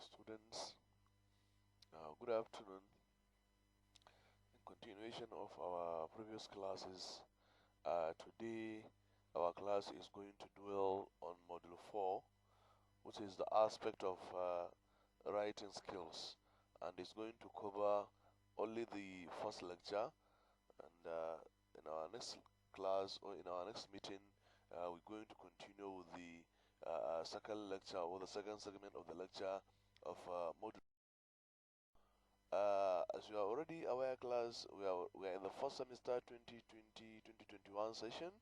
students. Good afternoon. In continuation of our previous classes, today our class is going to dwell on Module 4, which is the aspect of writing skills, and it's going to cover only the first lecture. And in our next class or in our next meeting, we're going to continue with the second lecture or the second segment of the lecture of Module. As you are already aware, class, we are in the first semester 2020-2021 session,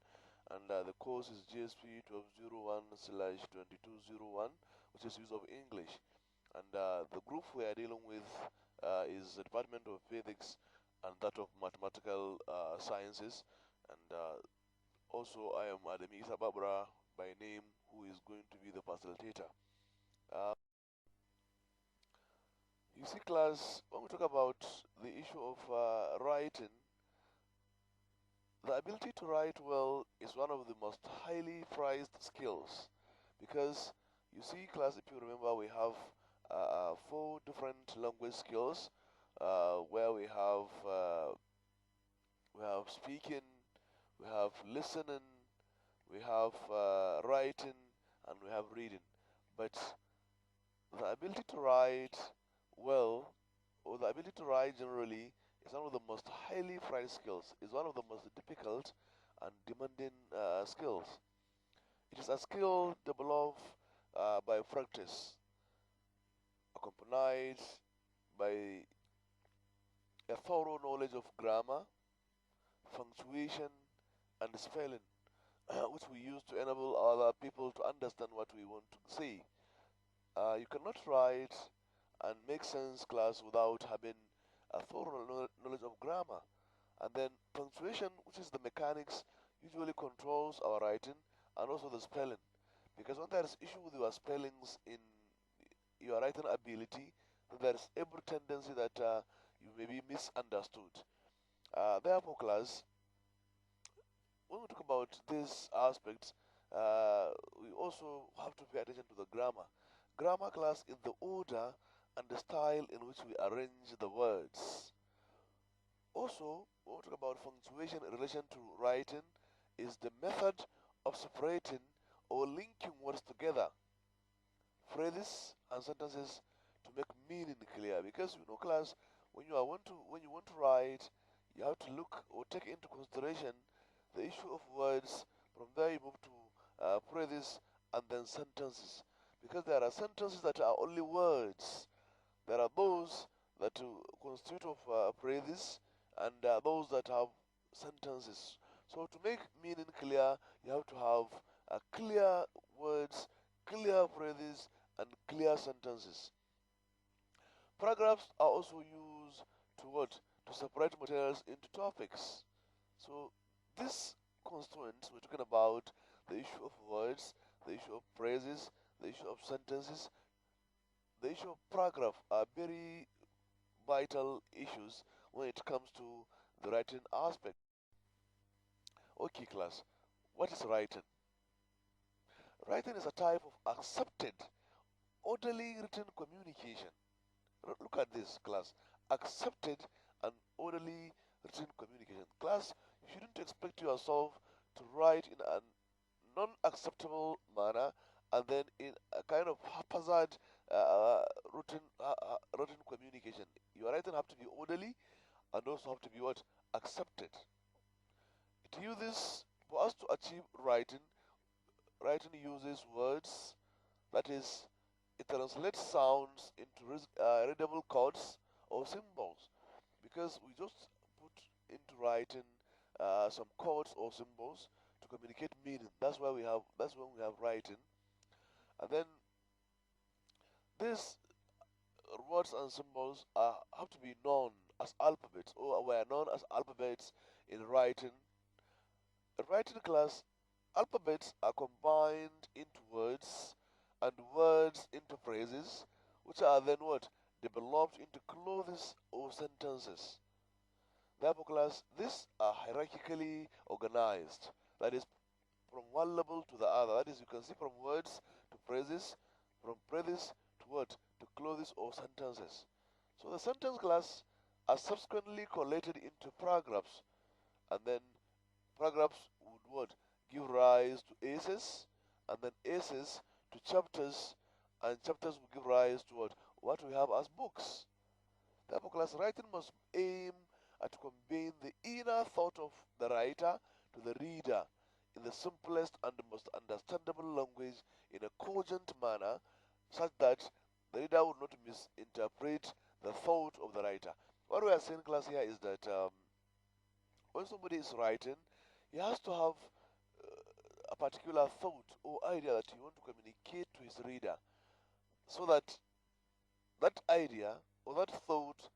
and the course is GSP 1201/2201, which is use of English. And the group we are dealing with is the Department of Physics and that of Mathematical Sciences. And also, I am Ademi Babura by name, who is going to be the facilitator. You see, class, when we talk about the issue of writing, the ability to write well is one of the most highly prized skills, because you see, class, if you remember, we have four different language skills, where we have speaking, we have listening, we have writing, and we have reading. But the ability to write well, or the ability to write generally, is one of the most highly prized skills. It's one of the most difficult and demanding skills. It is a skill developed by practice, accompanied by a thorough knowledge of grammar, punctuation, and spelling, which we use to enable other people to understand what we want to say. You cannot write and make sense, class, without having a thorough knowledge of grammar. And then punctuation, which is the mechanics, usually controls our writing and also the spelling. Because when there is issue with your spellings in your writing ability, there is every tendency that you may be misunderstood. Therefore, class, when we talk about these aspects, we also have to pay attention to the grammar. Grammar, class, is the order and the style in which we arrange the words. Also, when we talk about punctuation in relation to writing, is the method of separating or linking words together, phrases and sentences, to make meaning clear. Because you know, class, when you want to write, you have to look or take into consideration the issue of words. From there, you move to phrases and then sentences. Because there are sentences that are only words. There are those that constitute of phrases, and those that have sentences. So to make meaning clear, you have to have clear words, clear phrases, and clear sentences. Paragraphs are also used to what? To separate materials into topics. So this constituents, we're talking about the issue of words, the issue of phrases, the issue of sentences, the issue of paragraph are very vital issues when it comes to the writing aspect. Okay, class, what is writing? Writing is a type of accepted, orderly written communication. Look at this, class. Accepted and orderly written communication. Class, you shouldn't expect yourself to write in a non-acceptable manner and then in a kind of haphazard written communication. Your writing have to be orderly and also have to be what? Accepted. It uses, for us to achieve writing, writing uses words, that is, it translates sounds into readable codes or symbols, because we just put into writing some codes or symbols to communicate meaning. That's when we have writing. And then these words and symbols have to be known as alphabets, or were known as alphabets in writing. In writing, class, alphabets are combined into words and words into phrases, which are then what? Developed into clauses or sentences. Therefore, class, these are hierarchically organized. That is, from one level to the other. That is, you can see from words to phrases, from phrases to what? to clauses or sentences. So the sentence class are subsequently collated into paragraphs, and then paragraphs would what? Give rise to essays, and then essays to chapters, and chapters will give rise to what? What we have as books. Therefore, class writing must aim at conveying the inner thought of the writer to the reader in the simplest and most understandable language in a cogent manner, such that the reader would not misinterpret the thought of the writer. What we are saying, class, here is that when somebody is writing, he has to have a particular thought or idea that he wants to communicate to his reader, so that that idea or that thought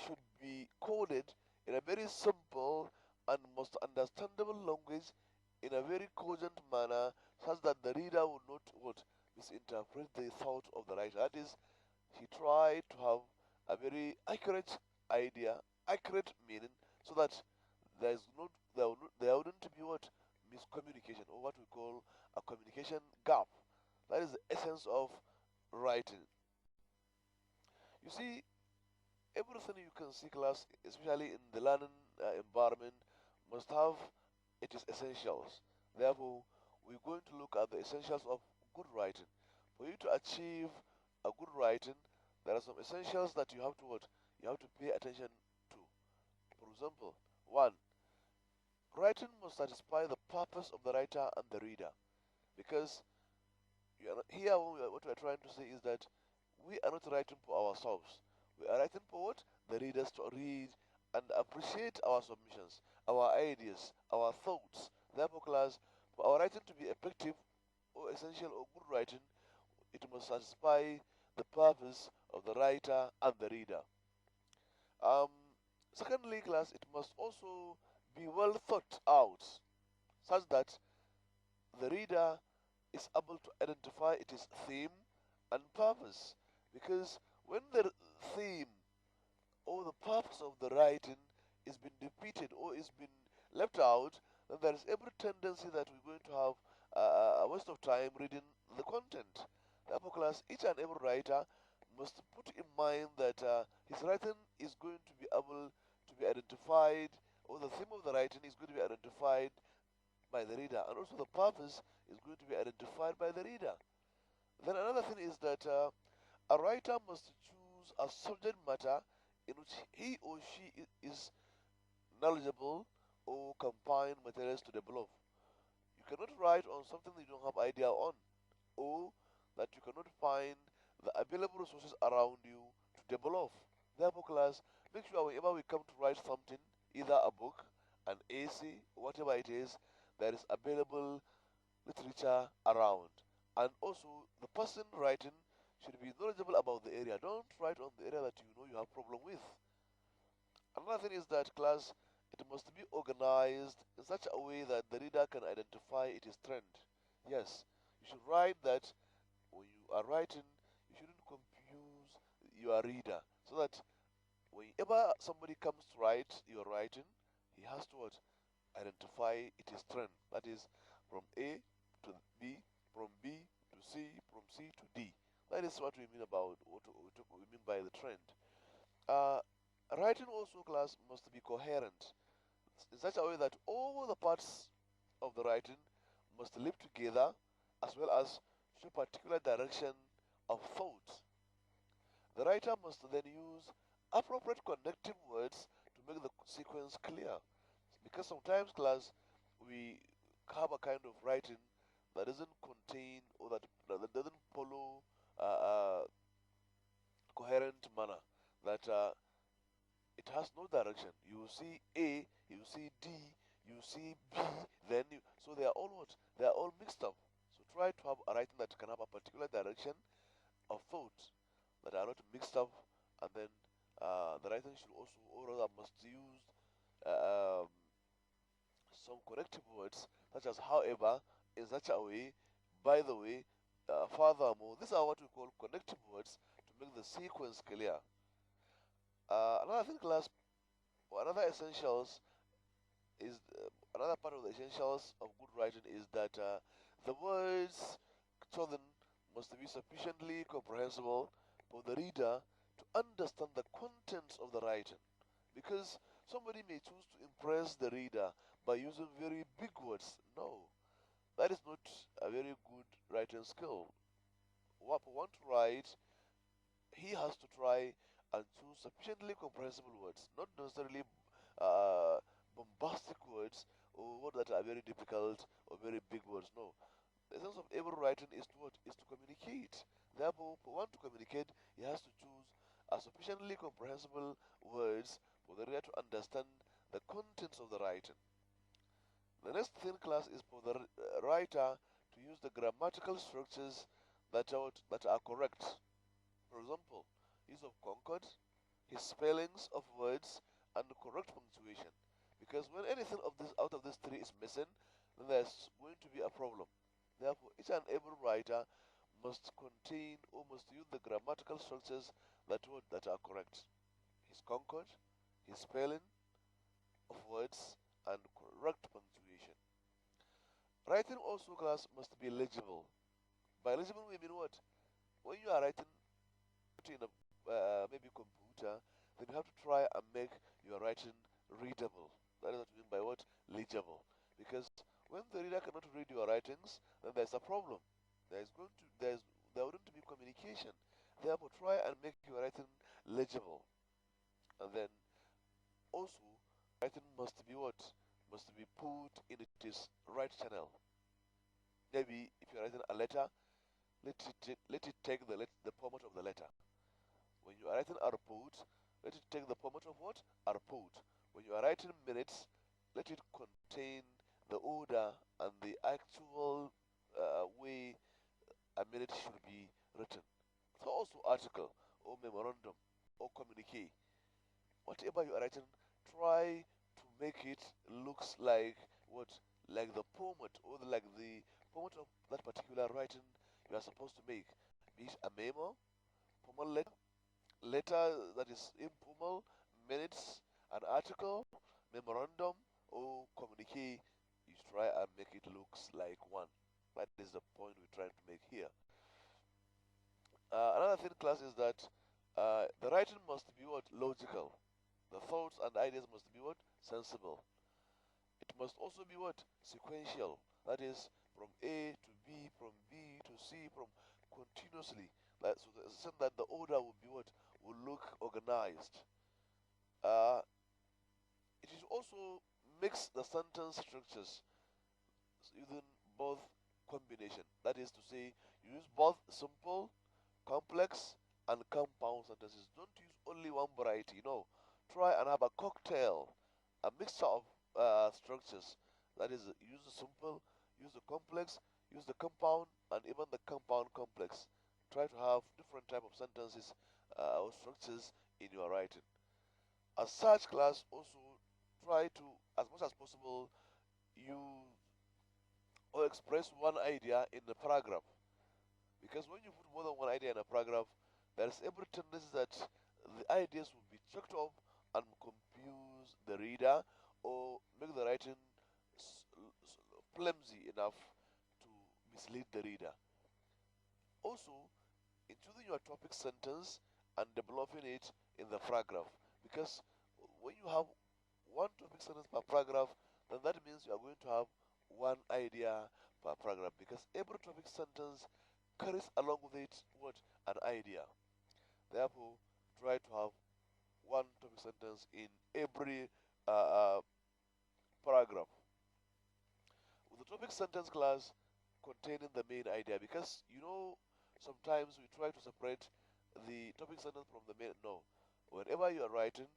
should be coded in a very simple and most understandable language in a very cogent manner, such that the reader would not what, misinterpret the thought of the writer. That is, he tried to have a very accurate idea, accurate meaning, so that there is not there wouldn't be what, miscommunication, or what we call a communication gap. That is the essence of writing. You see, everything you can see, class, especially in the learning environment, must have its essentials. Therefore, we're going to look at the essentials of good writing. For you to achieve a good writing, there are some essentials that you have to what? You have to pay attention to. For example, one, writing must satisfy the purpose of the writer and the reader. Because here, what we are trying to say is that we are not writing for ourselves. We are writing for what? The readers to read and appreciate our submissions, our ideas, our thoughts. Therefore, class, for our writing to be effective or essential or good writing, it must satisfy the purpose of the writer and the reader. Um, Secondly, class, it must also be well thought out, such that the reader is able to identify its theme and purpose. Because when the theme or the purpose of the writing is being defeated or is being left out, then there is every tendency that we're going to have a waste of time reading the content. Therefore, class, each and every writer must put in mind that his writing is going to be able to be identified, or the theme of the writing is going to be identified by the reader, and also the purpose is going to be identified by the reader. Then another thing is that a writer must choose a subject matter in which he or she is knowledgeable or can find materials to develop. You cannot write on something that you don't have idea on, or that you cannot find the available resources around you to develop. Therefore, class, make sure whenever we come to write something, either a book, an essay, whatever it is, there is available literature around. And also, the person writing should be knowledgeable about the area. Don't write on the area that you know you have problem with. Another thing is that, class, it must be organized in such a way that the reader can identify its trend. Yes, you should write that when you are writing, you shouldn't confuse your reader, so that whenever somebody comes to write your writing, he has to what? Identify its trend. That is, from A to B, from B to C, from C to D. That is what we mean about what we mean by the trend. Uh, Writing also, class, must be coherent in such a way that all the parts of the writing must live together, as well as show particular direction of thought. The writer must then use appropriate connective words to make the sequence clear. Because sometimes, class, we have a kind of writing that doesn't contain, or that doesn't follow coherent manner, that it has no direction. You see A, you see D, you see B, then so they are all what? They are all mixed up. So try to have a writing that can have a particular direction of thought that are not mixed up, and then the writing should also, or rather, must use uh, um, some corrective words, such as however, in such a way, by the way, furthermore. These are what we call connective words to make the sequence clear. Another thing, class, or another essentials is another part of the essentials of good writing is that the words chosen must be sufficiently comprehensible for the reader to understand the contents of the writing, because somebody may choose to impress the reader by using very big words. No, that is not a very good writing skill. For one to write, he has to try and choose sufficiently comprehensible words, not necessarily uh, bombastic words or words that are very difficult or very big words. No, the essence of every writing is to what? Is to communicate. Therefore, for one to communicate, he has to choose a sufficiently comprehensible words for the reader to understand the contents of the writing. The next thin class is for the writer to use the grammatical structures that are correct. For example, use of concord, his spellings of words, and correct punctuation. Because when anything of this out of these three is missing, then there's going to be a problem. Therefore, each and every writer must contain or must use the grammatical structures that are correct. His concord, his spelling of words, and correct punctuation. Writing also class must be legible. By legible we mean what? When you are writing in a maybe computer, then you have to try and make your writing readable. That is what we mean by what? Legible. Because when the reader cannot read your writings, then there's a problem. There wouldn't be communication. Therefore, try and make your writing legible. And then also, writing must be what? Must be put in its right channel. Maybe if you're writing a letter, let it take the format of the letter. When you are writing a report, let it take the format of what? A report. When you are writing minutes, let it contain the order and the actual way a minute should be written. So also article or memorandum or communique. Whatever you are writing, try to make it looks like what? Like the format or like the format of that particular writing you are supposed to make. Be it a memo, formal letter that is informal, minutes, an article, memorandum, or communique, you try and make it looks like one. That is the point we're trying to make here. Another thing, class, is that the writing must be what? Logical. The thoughts and ideas must be what? Sensible. It must also be what? Sequential. That is, from A to B, from B to C, from continuously. So that the order will be what? Will look organized. Uh, it is also mix the sentence structures using both combination. That is to say, you use both simple, complex, and compound sentences. Don't use only one variety. No, try and have a cocktail, a mixture of structures. That is, use the simple, use the complex, use the compound, and even the compound complex. Try to have different type of sentences or structures in your writing. As such, class, also try to, as much as possible, use or express one idea in a paragraph. Because when you put more than one idea in a paragraph, there is every tendency that the ideas will be checked off and confuse the reader or make the writing flimsy enough to mislead the reader. Also, in choosing your topic sentence and developing it in the paragraph, because when you have one topic sentence per paragraph, then that means you are going to have one idea per paragraph, because every topic sentence carries along with it what? An idea. Therefore, try to have one topic sentence in every paragraph. With the topic sentence, class, containing the main idea, because sometimes we try to separate the topic sentence from the main. No, whenever you are writing,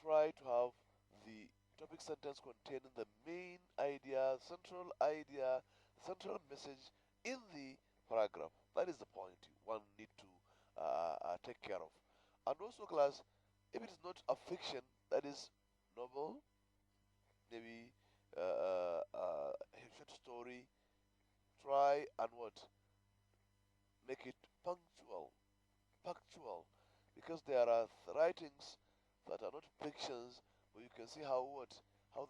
try to have the topic sentence containing the main idea, central message in the paragraph. That is the point one need to take care of. And also, class, if it is not a fiction, that is novel, maybe a short story, try and what? Make it punctual, because there are writings that are not fictions, but you can see how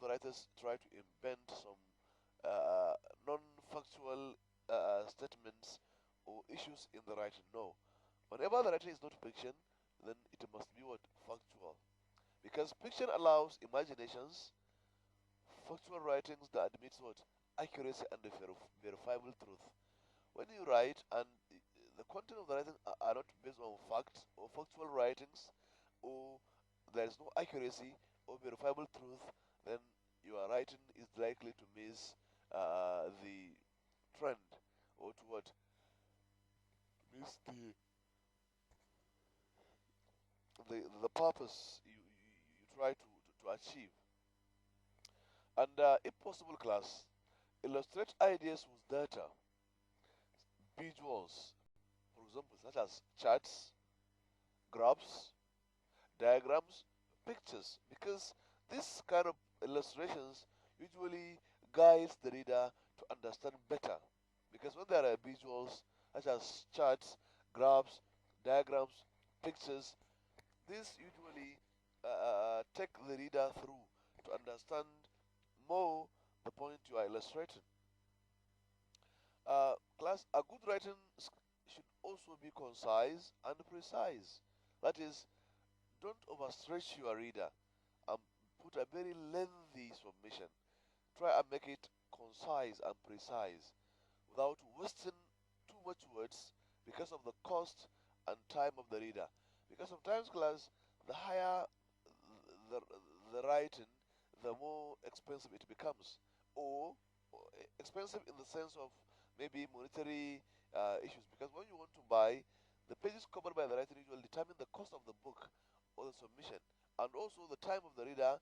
the writers try to invent some non-factual statements or issues in the writing. No, Whenever the writing is not fiction, then it must be what? Factual. Because fiction allows imaginations, factual writings that admits what? Accuracy and the verifiable truth. When you write and the content of the writing are not based on facts or factual writings, or there is no accuracy or verifiable truth, then your writing is likely to miss the trend, or to what? Miss the purpose you try to achieve. And if possible, class, illustrate ideas with data, visuals, for example, such as charts, graphs, diagrams, pictures, because this kind of illustrations usually guides the reader to understand better. Because when there are visuals such as charts, graphs, diagrams, pictures, this usually take the reader through to understand more the point you are illustrating. Class, a good writing should also be concise and precise. That is, don't overstretch your reader and put a very lengthy submission. Try and make it concise and precise without wasting too much words because of the cost and time of the reader. Because sometimes, class, the higher the, the writing, the more expensive it becomes. Or expensive in the sense of maybe monetary issues. Because when you want to buy, the pages covered by the writing usually determine the cost of the book or the submission, and also the time of the reader,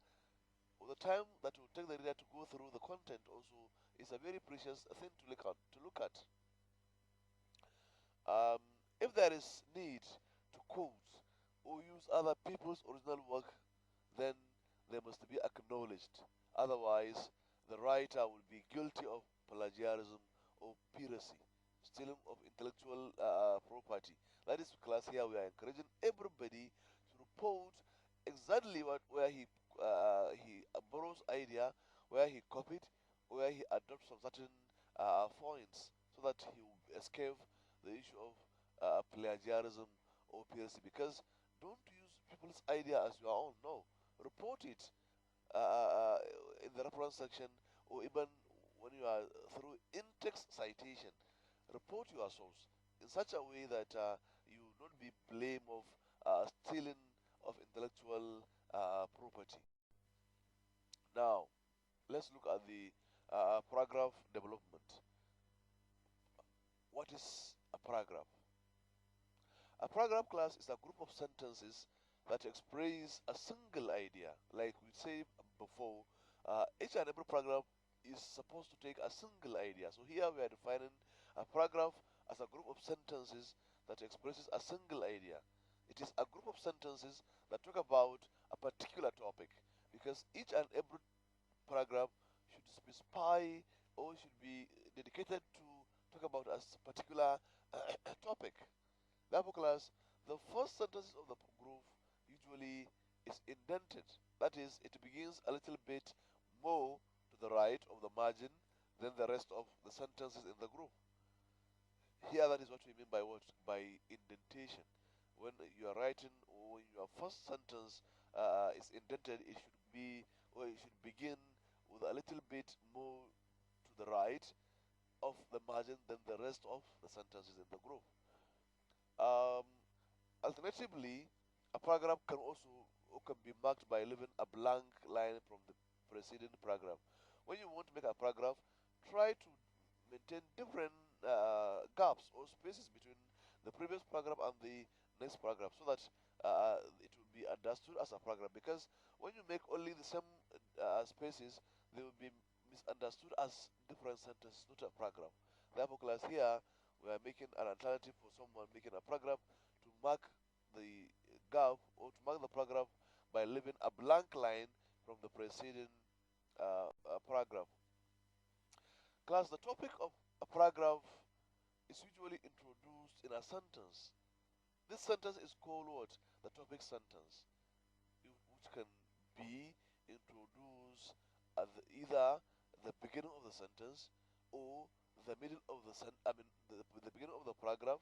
or the time that will take the reader to go through the content also is a very precious thing to look at. Um, if there is need to quote or use other people's original work, then they must be acknowledged. Otherwise, the writer will be guilty of plagiarism or piracy, stealing of intellectual property. That is, class, here we are encouraging everybody to report exactly where he borrows idea, where he copied, where he adopts some certain points, so that he will escape the issue of plagiarism or piracy. Because don't use people's idea as your own. No, report it in the reference section, or even when you are through in-text citation. Report your source in such a way that you will not be blamed of stealing of intellectual property. Now, let's look at the paragraph development. What is a paragraph? A paragraph, class, is a group of sentences that express a single idea. Like we said before, each and every paragraph is supposed to take a single idea. So here we are defining a paragraph as a group of sentences that expresses a single idea. It is a group of sentences that talk about a particular topic, because each and every paragraph should specify or should be dedicated to talk about a particular topic. Therefore, class, the first sentence of the group usually is indented. That is, it begins a little bit more to the right of the margin than the rest of the sentences in the group. Here, that is what we mean by what? By indentation. When you are writing, or when your first sentence is indented, it should be, or it should begin with a little bit more to the right of the margin than the rest of the sentences in the group. Um, Alternatively, a paragraph can also, or can be marked by leaving a blank line from the preceding paragraph. When you want to make a paragraph, try to maintain different gaps or spaces between the previous paragraph and the next paragraph, so that it will be understood as a paragraph. Because when you make only the same spaces, they will be misunderstood as different sentences, not a paragraph. Therefore, class, here we are making an alternative for someone making a paragraph to mark the gap, or to mark the paragraph by leaving a blank line from the preceding paragraph. Class, the topic of a paragraph is usually introduced in a sentence. This sentence is called what? The topic sentence, which can be introduced at either the beginning of the sentence, or the middle of the I mean the beginning of the paragraph,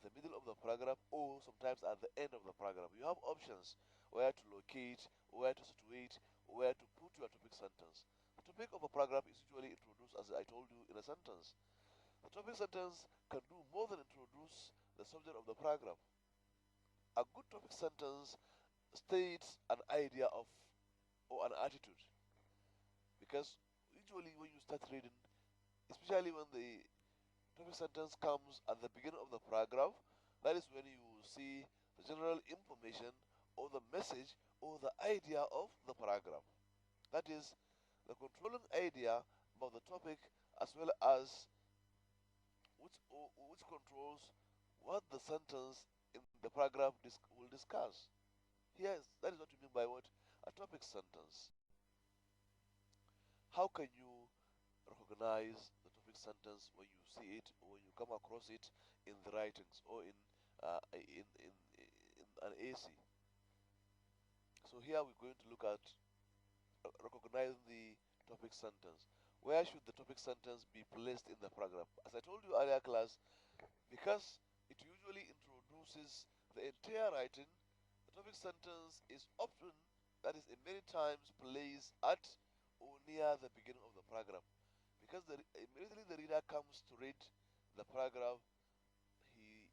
the middle of the paragraph, or sometimes at the end of the paragraph. You have options where to locate, where to situate, where to put your topic sentence. The topic of a paragraph is usually introduced, as I told you, in a sentence. The topic sentence can do more than introduce the subject of the paragraph. A good topic sentence states an idea of or an attitude, because usually when you start reading, especially when the topic sentence comes at the beginning of the paragraph, that is when you see the general information or the message or the idea of the paragraph. That is the controlling idea about the topic, as well as which controls what the sentence in the paragraph will discuss. Yes, that is what you mean by what? A topic sentence. How can you recognize the topic sentence when you see it or when you come across it in the writings or in an AC? So here we're going to look at recognizing the topic sentence. Where should the topic sentence be placed in the paragraph? As I told you earlier, class, because it usually introduces the entire writing, the topic sentence is often, that is, in many times, placed at or near the beginning of the paragraph. Because immediately the reader comes to read the paragraph,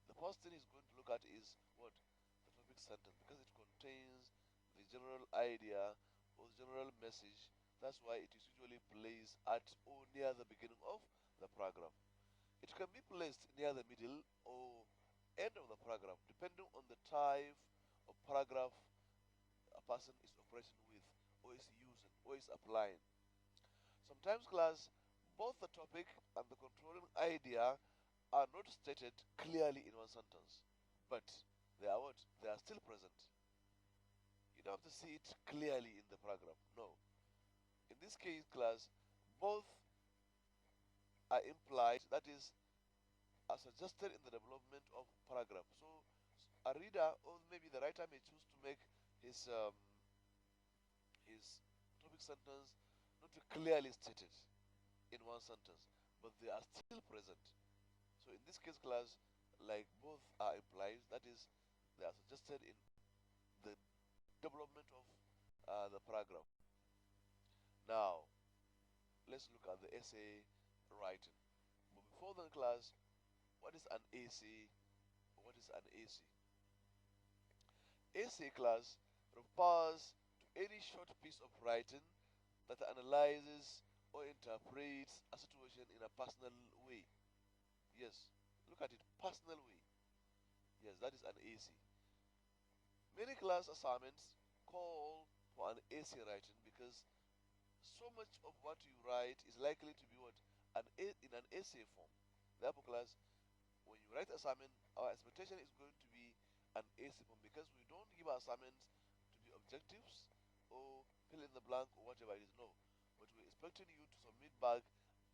the first thing he's going to look at is what? The topic sentence, because it contains the general idea or the general message. That's why it is usually placed at or near the beginning of the paragraph. It can be placed near the middle or end of the paragraph, depending on the type of paragraph a person is operating with, or is using, or is applying. Sometimes, class, both the topic and the controlling idea are not stated clearly in one sentence, but they are what? They are still present. You don't have to see it clearly in the paragraph. No. In this case, class, both are implied, that is, are suggested in the development of paragraph. So a reader, or maybe the writer, may choose to make his topic sentence not clearly stated in one sentence, but they are still present. So in this case, class, like both are implied, that is, they are suggested in the development of the paragraph. Now, let's look at the essay writing. But before then, class, what is an essay? What is an essay? Essay, class, refers to any short piece of writing that analyzes or interprets a situation in a personal way. Yes, look at it, personal way. Yes, that is an essay. Many class assignments call for an essay writing because so much of what you write is likely to be what? In an essay form. Therefore, class, when you write assignment, our expectation is going to be an essay form, because we don't give assignments to be objectives or fill in the blank or whatever it is. No. But we're expecting you to submit back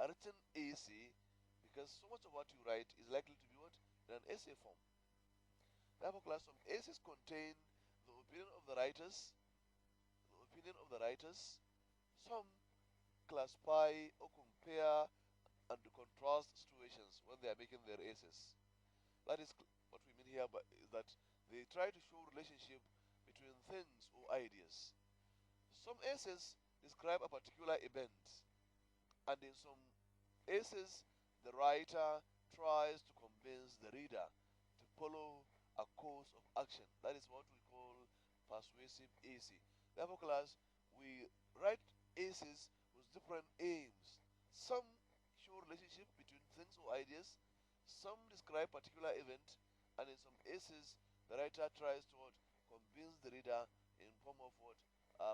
a written essay, because so much of what you write is likely to be what? In an essay form. Therefore, class, some essays contain the opinion of the writers, Some classify or compare and contrast situations when they are making their essays. That is what we mean here, but is that they try to show relationship between things or ideas. Some essays describe a particular event, and in some essays, the writer tries to convince the reader to follow a course of action. That is what we call persuasive essay. Therefore, class, we write essays with different aims. Some show relationship between things or ideas, some describe particular event, and in some essays, the writer tries to what? Convince the reader in form of what?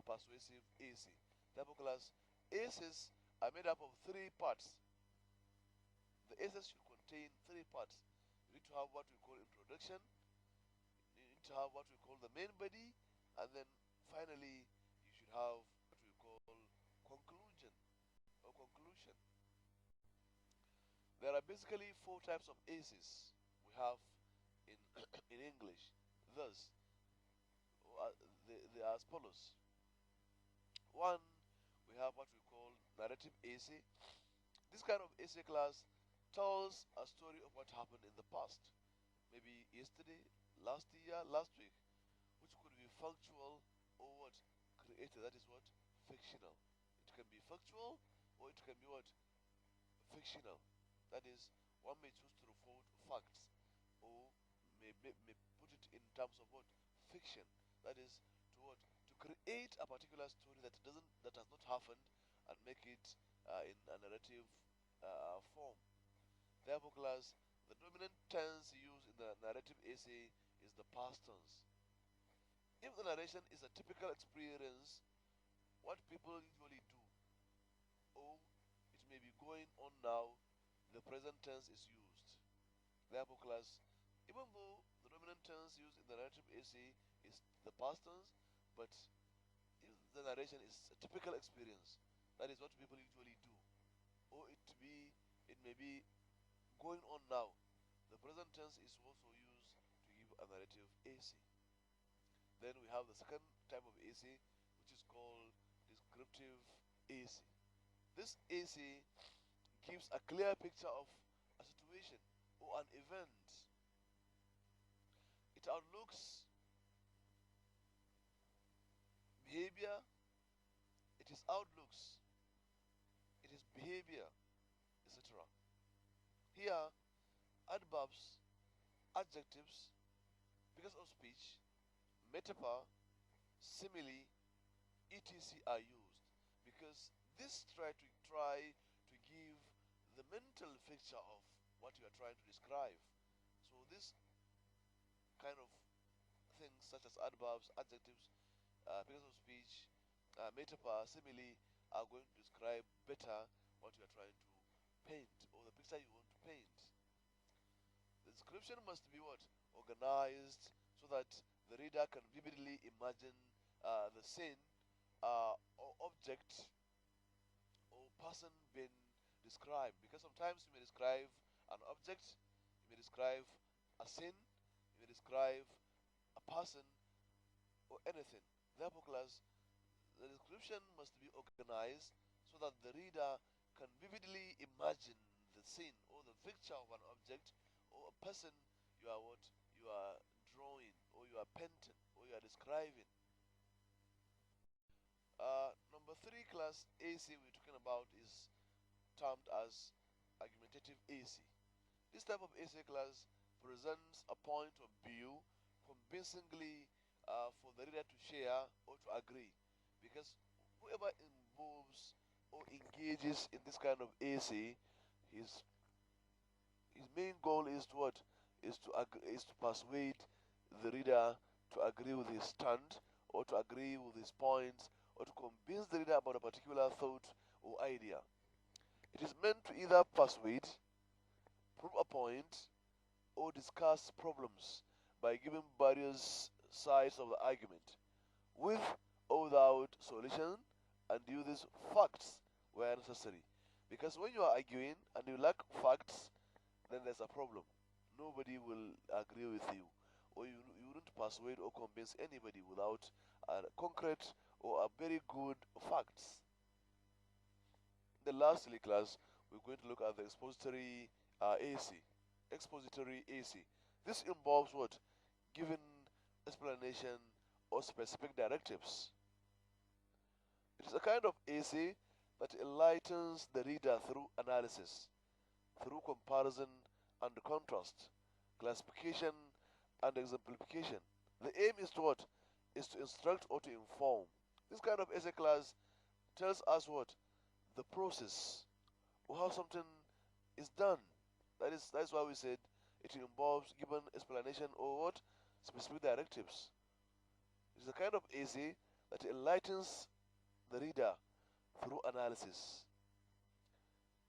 Persuasive essay. Therefore, class, essays are made up of three parts. The essays should contain three parts. You need to have what we call introduction, you need to have what we call the main body, and then finally you should have what we call conclusion or conclusion. There are basically four types of essays we have in in English. Thus, they are as follows. One, we have what we call narrative essay. This kind of essay, class, tells a story of what happened in the past. Maybe yesterday, last year, last week, which could be factual or what? Created. That is what? Fictional. It can be factual or it can be what? Fictional. That is, one may choose to report facts or may put it in terms of what? Fiction. That is, to what? To create a particular story that has not happened and make it in a narrative form. Therefore, class, the dominant tense used in the narrative essay is the past tense. If the narration is a typical experience, what people usually do, or it may be going on now, the present tense is used. Therefore, class, even though the dominant tense used in the narrative essay is the past tense, but if the narration is a typical experience, that is what people usually do, or it may be going on now, the present tense is also used to give a narrative essay. Then we have the second type of essay, which is called descriptive essay. This essay gives a clear picture of a situation or an event. It outlooks behavior, it is outlooks, it is behavior, etc. Here, adverbs, adjectives, figures of speech, metaphor, simile, etc. are used because this try to give the mental picture of what you are trying to describe. So this kind of things such as adverbs, adjectives, figures of speech, metaphor, simile are going to describe better what you are trying to paint or the picture you want to paint. The description must be what? Organized so that the reader can vividly imagine the scene or object or person being described. Because sometimes you may describe an object, you may describe a scene, you may describe a person or anything. Therefore, class, the description must be organized so that the reader can vividly imagine the scene or the picture of an object or a person you are what you are drawing or you are painting or you are describing. Number three class AC we're talking about is termed as argumentative AC. This type of AC class presents a point of view convincingly for the reader to share or to agree, because whoever involves or engages in this kind of AC, his his main goal is to what? Is to persuade the reader to agree with his stand or to agree with his points or to convince the reader about a particular thought or idea. It is meant to either persuade, prove a point, or discuss problems by giving various sides of the argument, with or without solution, and use facts where necessary. Because when you are arguing and you lack facts, then there's a problem. Nobody will agree with you, or you wouldn't persuade or convince anybody without a concrete or a very good facts. The lastly class, we're going to look at the expository AC. Expository AC. This involves what? Giving explanation or specific directives. It is a kind of AC that enlightens the reader through analysis, through comparison and contrast, classification and exemplification. The aim is to what? Is to instruct or to inform. This kind of essay class tells us what? The process or how something is done. That's why we said it involves given explanation or what? Specific directives. It is a kind of essay that enlightens the reader through analysis,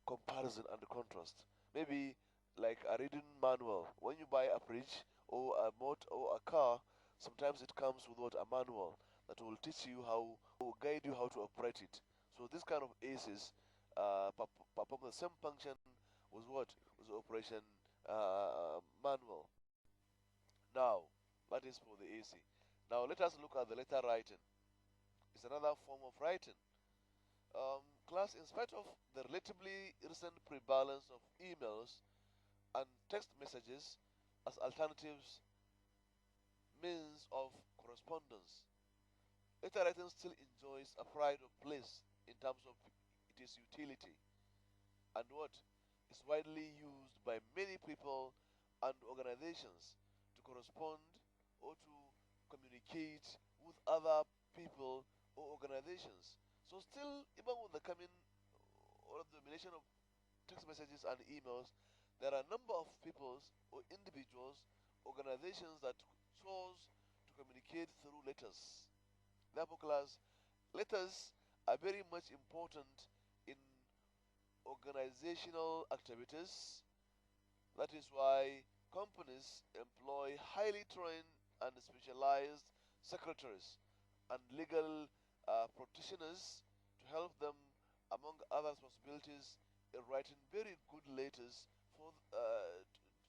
comparison, and contrast. Maybe like a reading manual. When you buy a fridge or a motor or a car, sometimes it comes with what? A manual that will teach you how, or guide you how to operate it. So this kind of ACEs perform the same function with what? With the operation manual. Now, that is for the AC. Now let us look at the letter writing. It's another form of writing. Class, in spite of the relatively recent prevalence of emails and text messages, as alternatives means of correspondence. Letter writing still enjoys a pride of place in terms of its utility and what is widely used by many people and organizations to correspond or to communicate with other people or organizations. So still, even with the coming or the domination of text messages and emails, there are a number of peoples or individuals, organizations that chose to communicate through letters. Therefore, class, letters are very much important in organizational activities. That is why companies employ highly trained and specialized secretaries and legal practitioners to help them, among other responsibilities, in writing very good letters for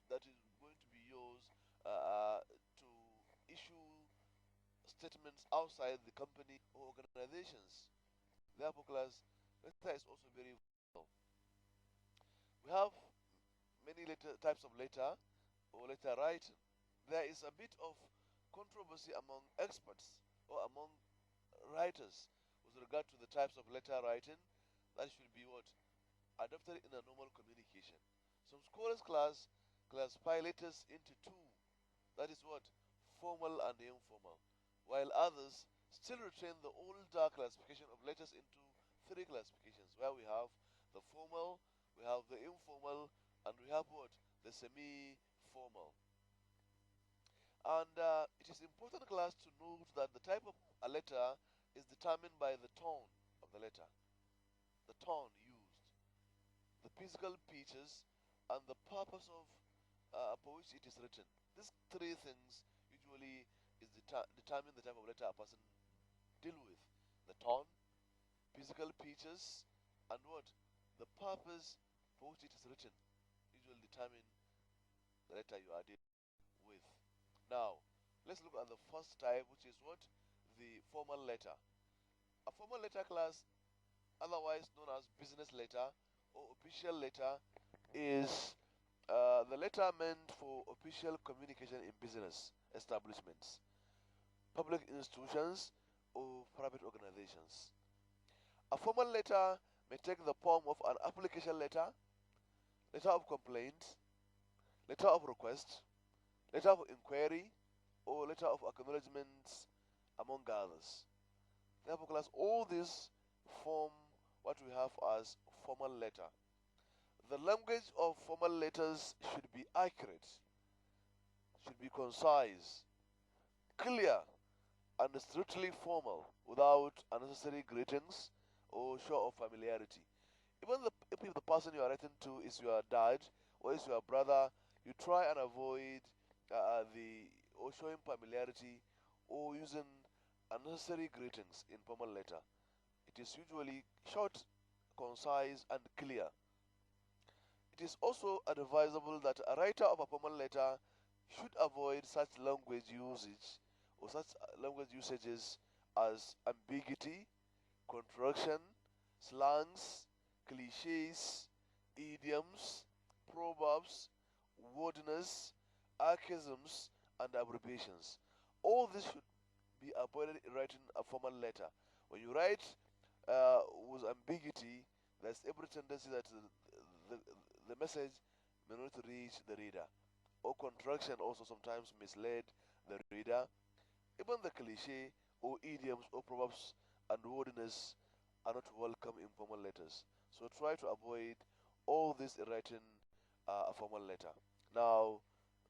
that is going to be used to issue statements outside the company or organizations. Therefore, class, letter is also very vital. We have many types of letter or letter writing. There is a bit of controversy among experts or among writers with regard to the types of letter writing that should be what adopted in a normal communication. Some scholars classify letters into two. That is what formal and informal, while others still retain the older classification of letters into three classifications, where we have the formal, we have the informal, and we have what the semi-formal. And it is important, class, to note that the type of a letter is determined by the tone of the letter, the tone used, the physical features, and the purpose of for which it is written. These three things usually is determine the type of letter a person deal with: the tone, physical features, and what the purpose for which it is written. Usually determine the letter you are dealing with. Now, let's look at the first type, which is what the formal letter. A formal letter, class, otherwise known as business letter or official letter, is the letter meant for official communication in business establishments, public institutions, or private organizations. A formal letter may take the form of an application letter, letter of complaint, letter of request, letter of inquiry, or letter of acknowledgement, among others. Therefore, class, all these form what we have as formal letter. The language of formal letters should be accurate, should be concise, clear, and strictly formal without unnecessary greetings or show of familiarity. Even if the person you are writing to is your dad or is your brother, you try and avoid the or showing familiarity or using unnecessary greetings in formal letter. It is usually short, concise, and clear. It is also advisable that a writer of a formal letter should avoid such language usage or such language usages as ambiguity, contraction, slangs, cliches, idioms, proverbs, wordiness, archaisms, and abbreviations. All this should be avoided in writing a formal letter. When you write with ambiguity, there's every tendency that the, the message may not reach the reader. Or contraction also sometimes misled the reader. Even the cliche or idioms or proverbs and wordiness are not welcome in formal letters. So try to avoid all this in writing a formal letter. Now,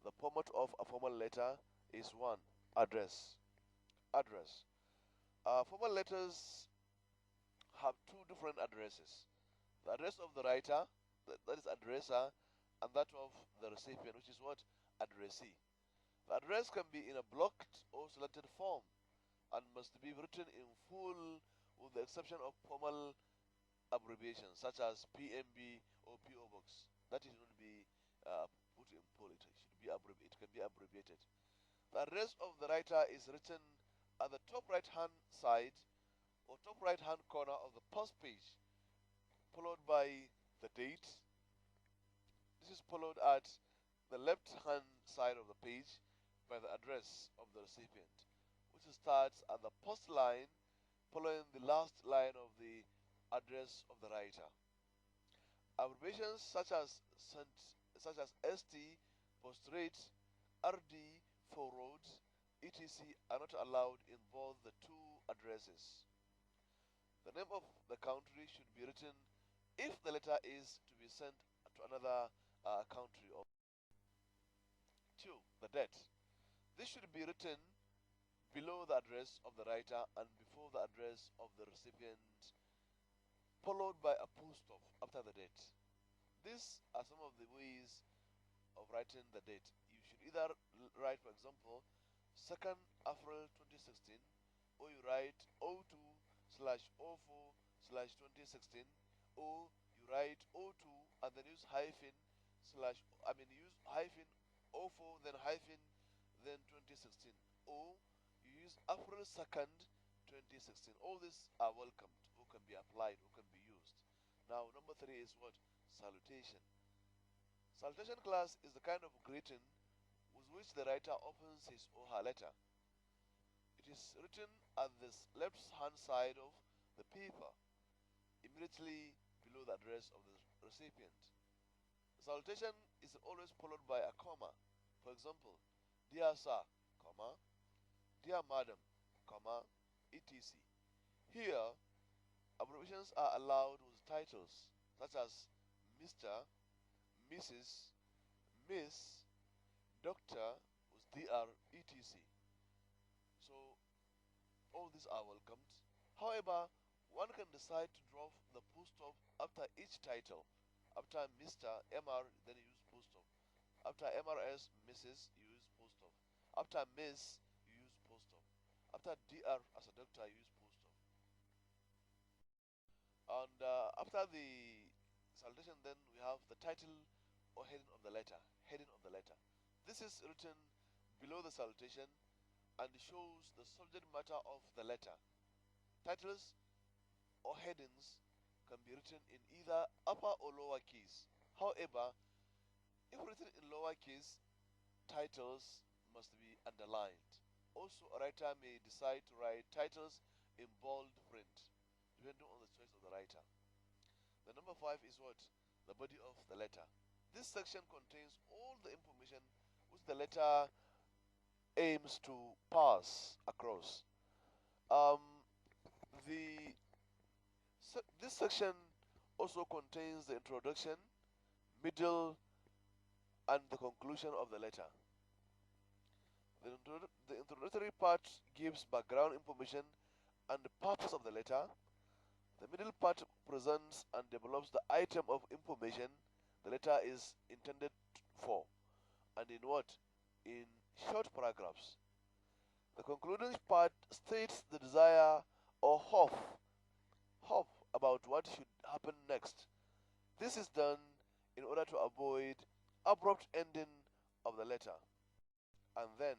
the format of a formal letter is one, address. Address. Formal letters have two different addresses. The address of the writer, that is addressor, and that of the recipient, which is what? Addressee. The address can be in a blocked or selected form and must be written in full with the exception of formal abbreviations such as PMB or PO Box. That is not be put in full. It should be it can be abbreviated. The address of the writer is written at the top right hand side or top right hand corner of the first page, followed by the date. This is followed at the left hand side of the page by the address of the recipient, which starts at the post line following the last line of the address of the writer. Abbreviations such as ST, post-rate, RD, forward, etc. are not allowed in both the two addresses. The name of the country should be written if the letter is to be sent to another country. Or 2. The date. This should be written below the address of the writer and before the address of the recipient, followed by a full stop after the date. These are some of the ways of writing the date. You should either write, for example, 2nd April 2016, or you write 02/04/2016, or you write 02 and then use hyphen slash, use hyphen 04 then hyphen then 2016, or you use April 2nd 2016. All these are welcomed, or can be applied, or can be used. Now, number 3 is what? Salutation. Salutation class is the kind of greeting with which the writer opens his or her letter. It is written at the left hand side of the paper, immediately below the address of the recipient. Salutation is always followed by a comma. For example, dear sir, comma, dear madam, comma, etc. Here, abbreviations are allowed with titles such as Mr., Mrs., Miss, Doctor with Dr., etc. So all these are welcomed. However, one can decide to drop the full stop after each title. After Mr., Mr., then you use full stop. After MRS, Mrs., you use full stop. After Miss, you use full stop. After Dr. as a doctor, you use full stop. And after the salutation, then we have the title or heading of the letter. Heading of the letter. This is written below the salutation and shows the subject matter of the letter. Titles or headings can be written in either upper or lower case. However, if written in lower case, titles must be underlined. Also, a writer may decide to write titles in bold print, depending on the choice of the writer. The number 5 is what? The body of the letter. This section contains all the information which the letter aims to pass across. This section also contains the introduction, middle, and the conclusion of the letter. The introductory part gives background information and the purpose of the letter. The middle part presents and develops the item of information the letter is intended for, and in what? In short paragraphs. The concluding part states the desire or hope about what should happen next. This is done in order to avoid abrupt ending of the letter. And then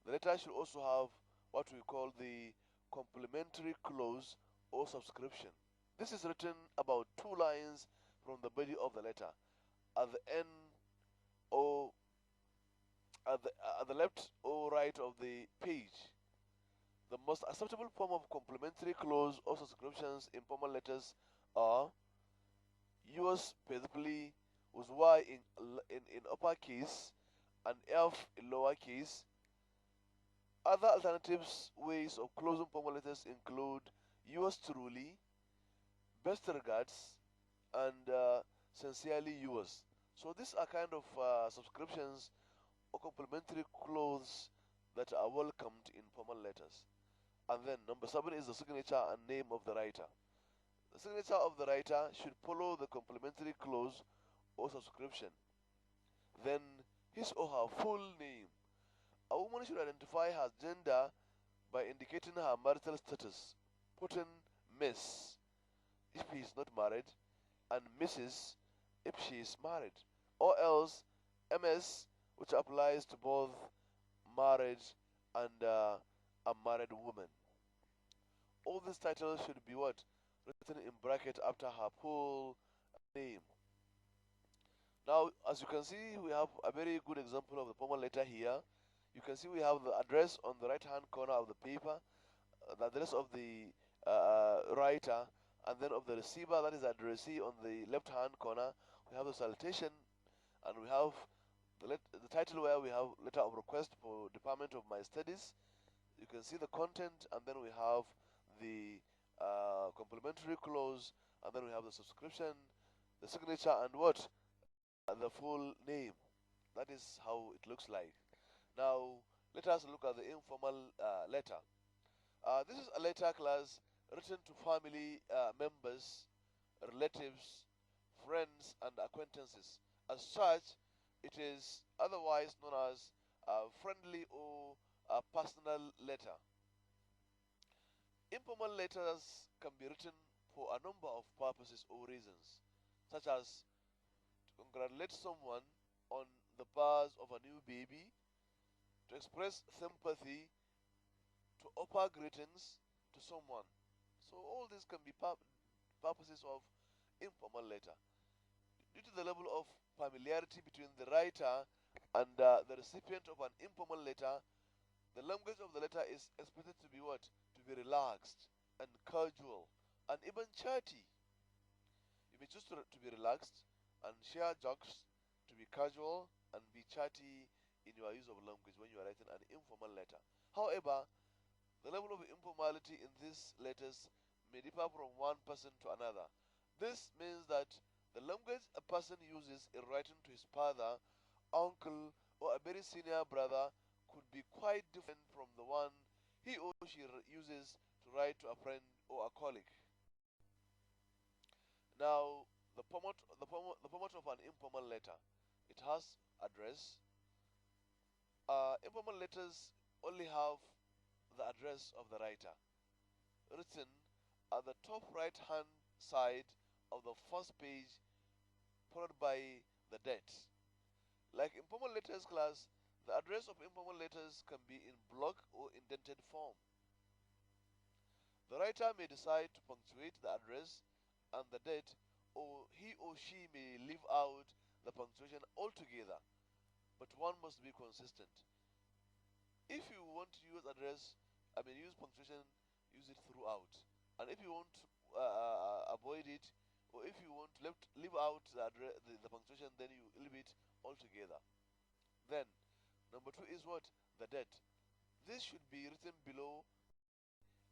the letter should also have what we call the complementary clause or subscription. This is written about 2 lines from the body of the letter at the end or at the left or right of the page. The most acceptable form of complementary clause or subscriptions in formal letters are yours specifically with Y in uppercase and F in lowercase. Other alternatives ways of closing formal letters include yours truly, best regards, and sincerely yours. So these are kind of subscriptions or complementary clauses that are welcomed in formal letters. And then number 7 is the signature and name of the writer. The signature of the writer should follow the complementary clause or subscription. Then his or her full name. A woman should identify her gender by indicating her marital status, putting Miss if he is not married, and Mrs. if she is married, or else MS, which applies to both married and unmarried women. All these titles should be what? Written in bracket after her full name. Now, as you can see, we have a very good example of the formal letter here. You can see we have the address on the right hand corner of the paper, the address of the writer, and then of the receiver, that is the addressee, on the left hand corner. We have the salutation, and we have the title where we have letter of request for Department of My Studies. You can see the content, and then we have the complementary clause, and then we have the subscription, the signature, and what? The full name. That is how it looks like. Now, let us look at the informal letter. This is a letter class written to family members, relatives, friends, and acquaintances. As such, it is otherwise known as a friendly or a personal letter. Informal letters can be written for a number of purposes or reasons, such as to congratulate someone on the birth of a new baby, to express sympathy, to offer greetings to someone. So all these can be purposes of informal letter. Due to the level of familiarity between the writer and the recipient of an informal letter, the language of the letter is expected to be what? To be relaxed and casual and even chatty. You may choose to be relaxed and share jokes, to be casual and be chatty in your use of language when you are writing an informal letter. However, the level of informality in these letters may differ from one person to another. This means that the language a person uses in writing to his father, uncle, or a very senior brother could be quite different from the one he or she uses to write to a friend or a colleague. Now, the format of an informal letter. It has address. Informal letters only have the address of the writer written at the top right hand side of the first page, followed by the date. Like informal letters class, the address of informal letters can be in block or indented form. The writer may decide to punctuate the address and the date, or he or she may leave out the punctuation altogether, but one must be consistent. If you want to use address, use punctuation, use it throughout. And if you want to avoid it, or if you want to leave out the punctuation, then you leave it altogether. Then, number two is what? The date. This should be written below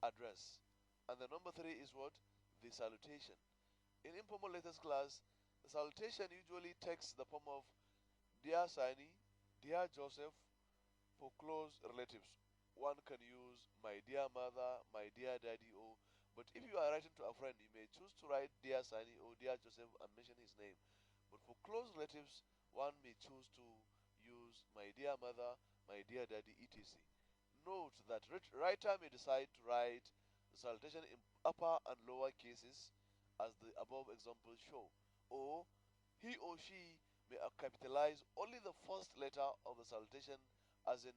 address. And the number three is what? The salutation. In informal letters class, the salutation usually takes the form of Dear Sani, Dear Joseph, for close relatives. One can use my dear mother, my dear daddy, or but if you are writing to a friend, you may choose to write Dear Sani or Dear Joseph and mention his name. But for close relatives, one may choose to use my dear mother, my dear daddy, etc. Note that writer may decide to write the salutation in upper and lower cases as the above examples show, or he or she may capitalize only the first letter of the salutation, as in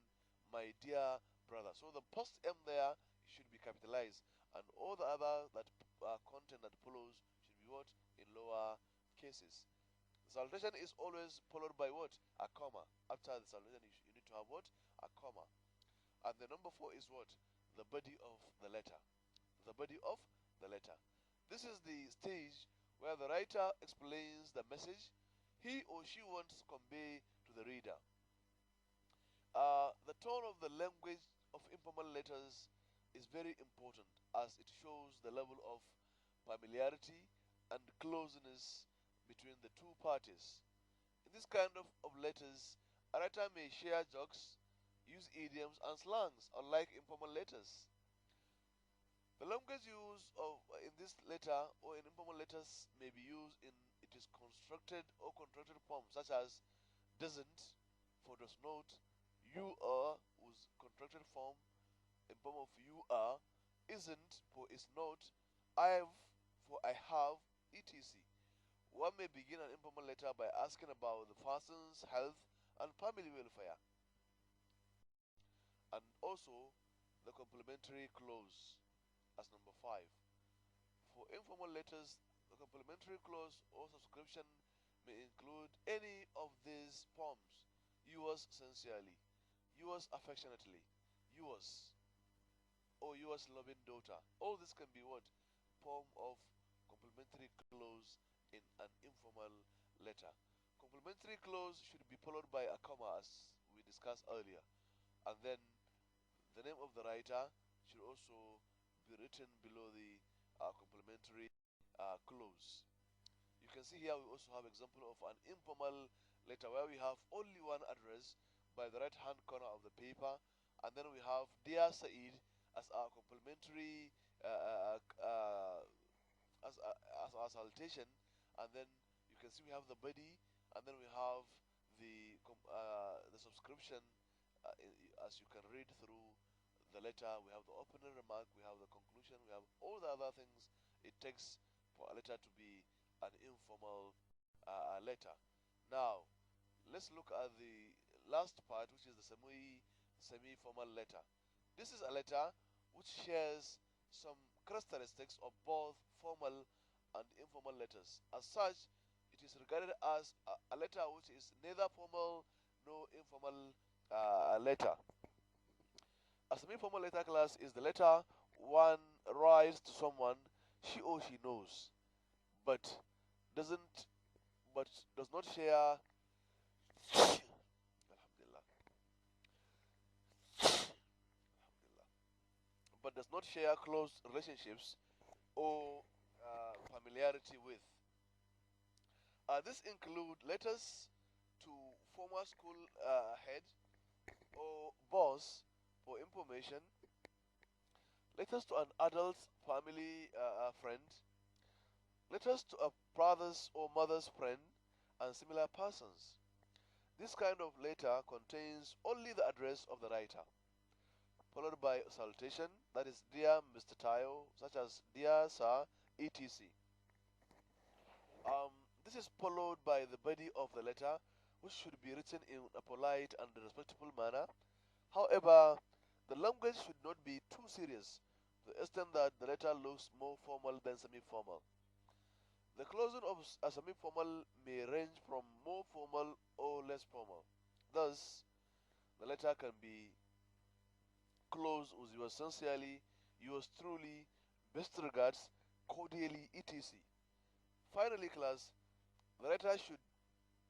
my dear brother. So the post M there should be capitalized, and all the other content that follows should be what? In lower cases. The salutation is always followed by what? A comma. After the salutation, you need to have what? A comma. And the number four is what? The body of the letter. The body of the letter. This is the stage where the writer explains the message he or she wants to convey to the reader. The tone of the language of informal letters is very important as it shows the level of familiarity and closeness between the two parties. In this kind of letters, a writer may share jokes, use idioms and slangs, unlike informal letters. The language used in this letter or in informal letters may be used in it is constructed or contracted form, such as doesn't for does not, you are was contracted form in form of you are, isn't for is not, I've for I have, etc. One may begin an informal letter by asking about the person's health and family welfare, and also the complementary clause as number 5. For informal letters, the complementary clause or subscription may include any of these poems. Yours sincerely, yours affectionately, yours, or yours loving daughter. All this can be what? Poem of complementary clause in an informal letter. Complementary clause should be followed by a comma as we discussed earlier. And then the name of the writer should also be written below the complementary clause. You can see here we also have example of an informal letter where we have only one address by the right hand corner of the paper, and then we have Dear Said as our complementary as our salutation, and then you can see we have the body, and then we have the subscription. As you can read through the letter, we have the opening remark, we have the conclusion, we have all the other things it takes for a letter to be an informal letter. Now, let's look at the last part, which is the semi-formal letter. This is a letter which shares some characteristics of both formal and informal letters. As such, it is regarded as a letter which is neither formal nor informal letter. A semi-formal letter class is the letter one writes to someone she or she knows, but doesn't but does not share Alhamdulillah. Alhamdulillah. But does not share close relationships or familiarity with. This include letters to former school head or boss for information, letters to an adult family friend, letters to a brother's or mother's friend, and similar persons. This kind of letter contains only the address of the writer, followed by salutation, that is, Dear Mr. Tayo, such as Dear Sir, etc. Um, this is followed by the body of the letter, which should be written in a polite and respectful manner. However, the language should not be too serious to the extent that the letter looks more formal than semi-formal. The closing of a semi-formal may range from more formal or less formal. Thus, the letter can be closed with yours sincerely, yours truly, best regards, cordially, etc. Finally, class, the writer should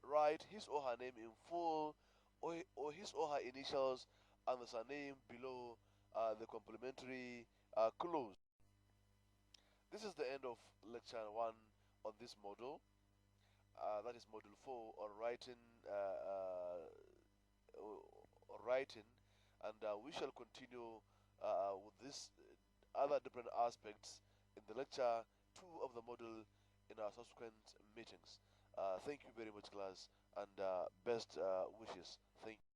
write his or her name in full, or his or her initials and the surname below the complimentary clause. This is the end of lecture 1 on this module. That is module 4 on writing, writing, and we shall continue with this other different aspects in the lecture 2 of the module in our subsequent meetings. Thank you very much, class, and best wishes. Thank you.